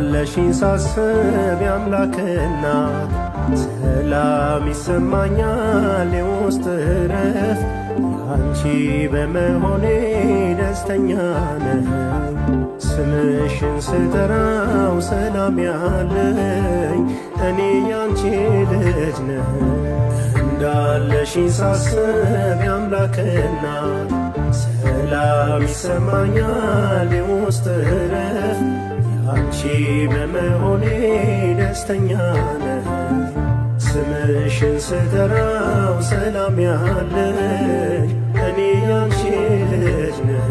እንዳለሽኝ ሳስብ የአምላክ እናት ሰላም ይሰማኛል የውስጥ እረፍት አንቺ በመሆኔ ደስተኛ ነህ። ስምሽን ስጠራው ሰላም ያለኝ እኔ ያንቺ ልጅ ነህ። እንዳለሽኝ ሳስብ የአምላክ እናት ሰላም ይሰማኛል የውስጥ እረፍት አንቺ በመሆኔ ደስተኛ ነህ። ስምሽን ስጠራው ሰላም ያለኝ እኔ ያንቺ ልጅ ነህ።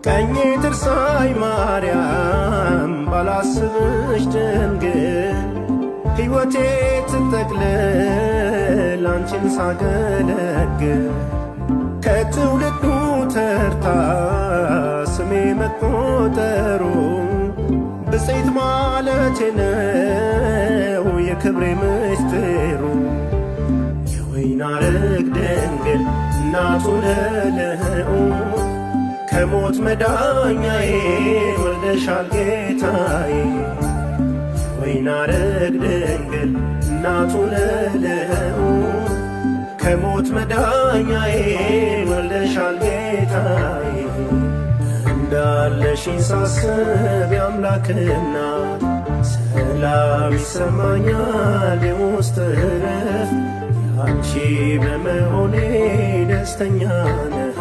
ቀኜ ትርሳይ ማርያም ባላስብሽ ድንግል ሕይወቴ ትጠቅልል አንቺን ሳገለግል ከትውልዱ ተርታ ስሜ መቆጠሩ ብፅዕት ማለቴ ነው የክብሬ ምስጢሩ። የወይን አረግ ድንግል እናቱ ለለህኡ ከሞት መዳኛዬ ወልደሻል ጌታዬ። ወይን አረግ ድንግል እናቱ ለለህኡ ከሞት መዳኛዬ ወልደሻል ጌታዬ። እንዳለሽኝ ሳስብ የአምላክ እናት ሰላም ይሰማኛል የውስጥ እረፍት አንቺ በመሆኔ ደስተኛ ነህ።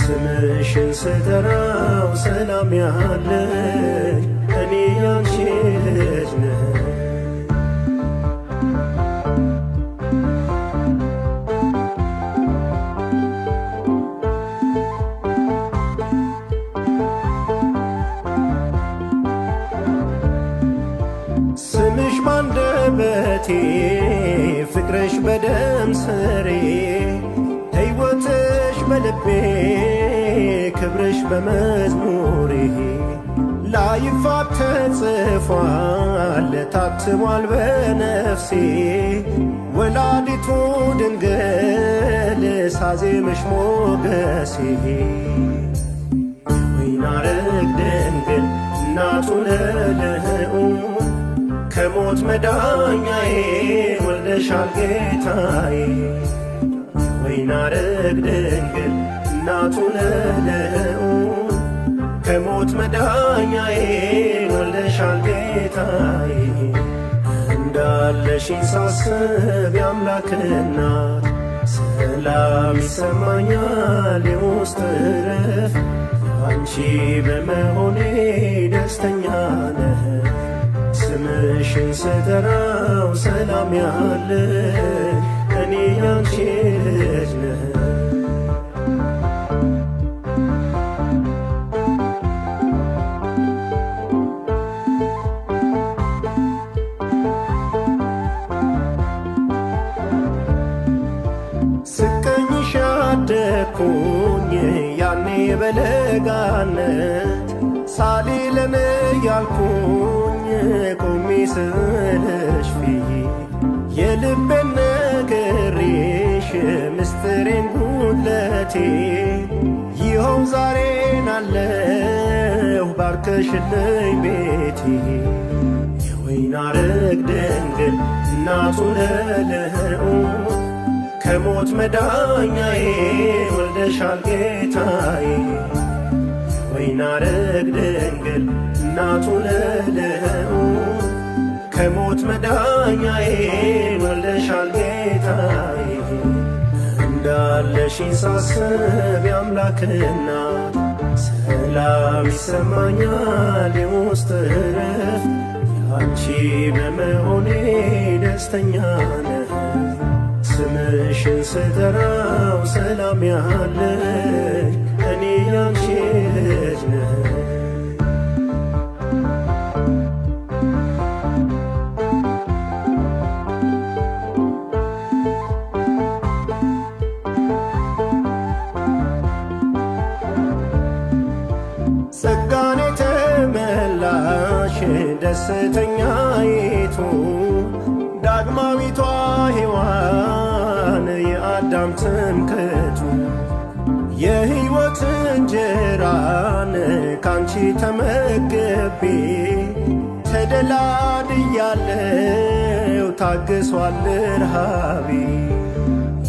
ስምሽን ስጠራው ሰላም ያለኝ እኔ ያንቺ ልጅ ነህ። ስምሽ ባንደበቴ ፍቅርሽ በደም ስሬ ሕይወትሽ በልቤ ክብርሽ በመዝሙሬ ላይፋቅ ተጽፏል ታትሟል በነፍሴ ወላዲቱ ድንግል ሳዜምሽ ሞገሴ። የወይን አረግ ድንግል እናቱ ለለህኡ ከሞት መዳኛዬ ወልደሻል ጌታዬ። ወይን አረግ ድንግል እናቱ ለለህኡ ከሞት መዳኛዬ ወልደሻል ጌታዬ። እንዳለሽኝ ሳስብ የአምላክ እናት ሰላም ይሰማኛል የውስጥ እረፍት አንቺ በመሆኔ ደስተኛ ነህ። ስምሽን ስጠራው ሰላም ያለኝ እኔ ያንቺ ልጅ ነህ። ስቀኝሽ አደግኩኝ ያኔ በለጋነት ሳሊለን ያልኩኝ ቆሜ ስልሽ ፊት የልቤን ነግሬሽ ምስጢሬን ጉድለቴ ይኸው ዛሬን አለሁ ባርከሽልኝ ቤቴ። የወይን አረግ ድንግል እናቱ ለለህኡ ከሞት መዳኛዬ ወልደሻል ጌታዬ። ወይን አረግ ድንግል እናቱ ለለህኡ ከሞት መዳኛዬ ወልደሻል ጌታዬ። እንዳለሽኝ ሳስብ የአምላክ እናት ሰላም ይሰማኛል የውስጥ እረፍት አንቺ በመሆኔ ደስተኛ ነህ። ስምሽን ስጠራው ሰላም ያለኝ እኔ ያንቺ ልጅ ነህ። ጸጋን የተመላሽ ደስተኛይቱ ዳግማዊቷ ሔዋን የአዳም ትምክህቱ የሕይወት እንጀራን ካንቺ ተመግቤ ተደላድያለው ታግሷል ረሃቤ።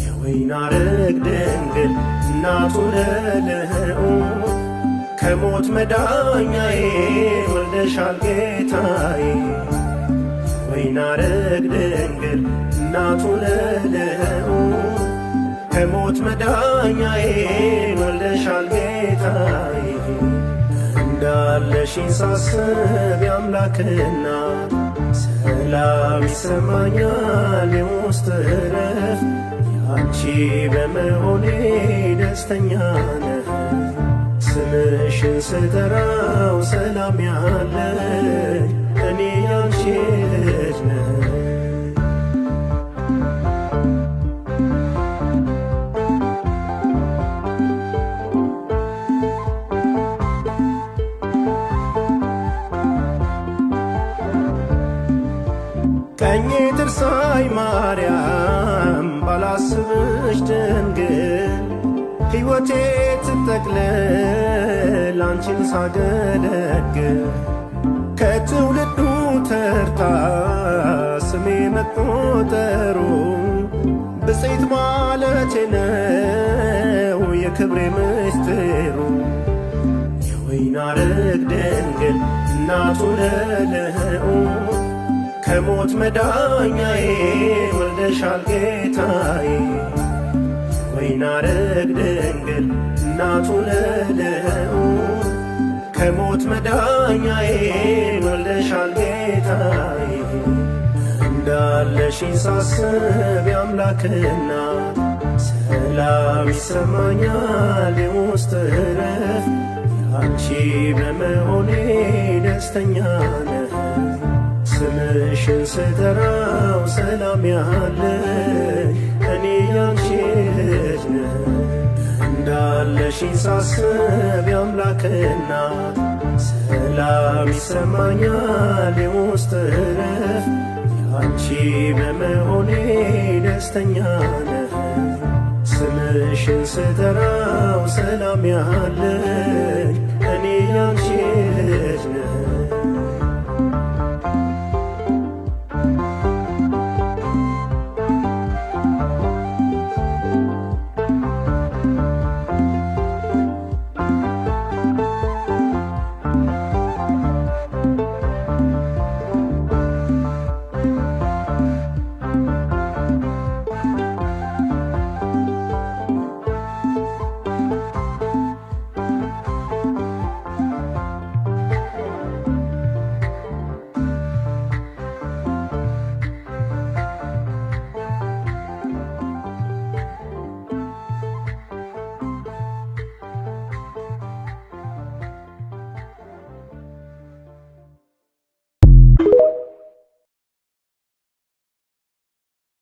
የወይን አረግ ድንግል እናቱ ለልዑል ከሞት መዳኛዬ ወልደሻል ጌታዬ። የወይን አረግ ድንግል እናቱ ለልዑል ከሞት መዳኛዬ ወልደሻል ጌታዬ። እንዳለሽኝ ሳስብ የአምላክና ሰላም ይሰማኛል የውስጥ እረፍት ያንቺ በመሆኔ ደስተኛ ነህ። ስምሽን ስጠራው ሰላም ያለኝ እኔ ያንቺ ልጅ ነኝ። ቀኜ ትርሳይ ማርያም ባላስብሽ ድንግል ሕይወቴ ትጠቅልል አንቺን ሳገለግል። ከትውልዱ ተርታ ስሜ መቆጠሩ ብፅዕት ማለቴ ነው የክብሬ ምስጢሩ። የወይን አረግ ድንግል እናቱ ለልዑል ከሞት መዳኛዬ ወልደሻል ጌታዬ። የወይን አረግ ድንግል እናቱ ለልዑል ከሞት መዳኛዬ ወልደሻል ጌታዬ። እንዳለሽኝ ሳስብ የአምላክና ሰላም ይሰማኛል የውስጥ እረፍት ያንቺ በመሆኔ ደስተኛ ነህ። ስምሽን ስጠራው ሰላም ያለኝ እኔ ያንቺ ልጅ ነኝ። እንዳለሽኝ ሳስብ የአምላክና ሰላም ይሰማኛል የውስጥ እረፍት ያንቺ በመሆኔ ደስተኛ ነህ። ስምሽን ስጠራው ሰላም ያለኝ እኔ ያንቺ ልጅ ነኝ።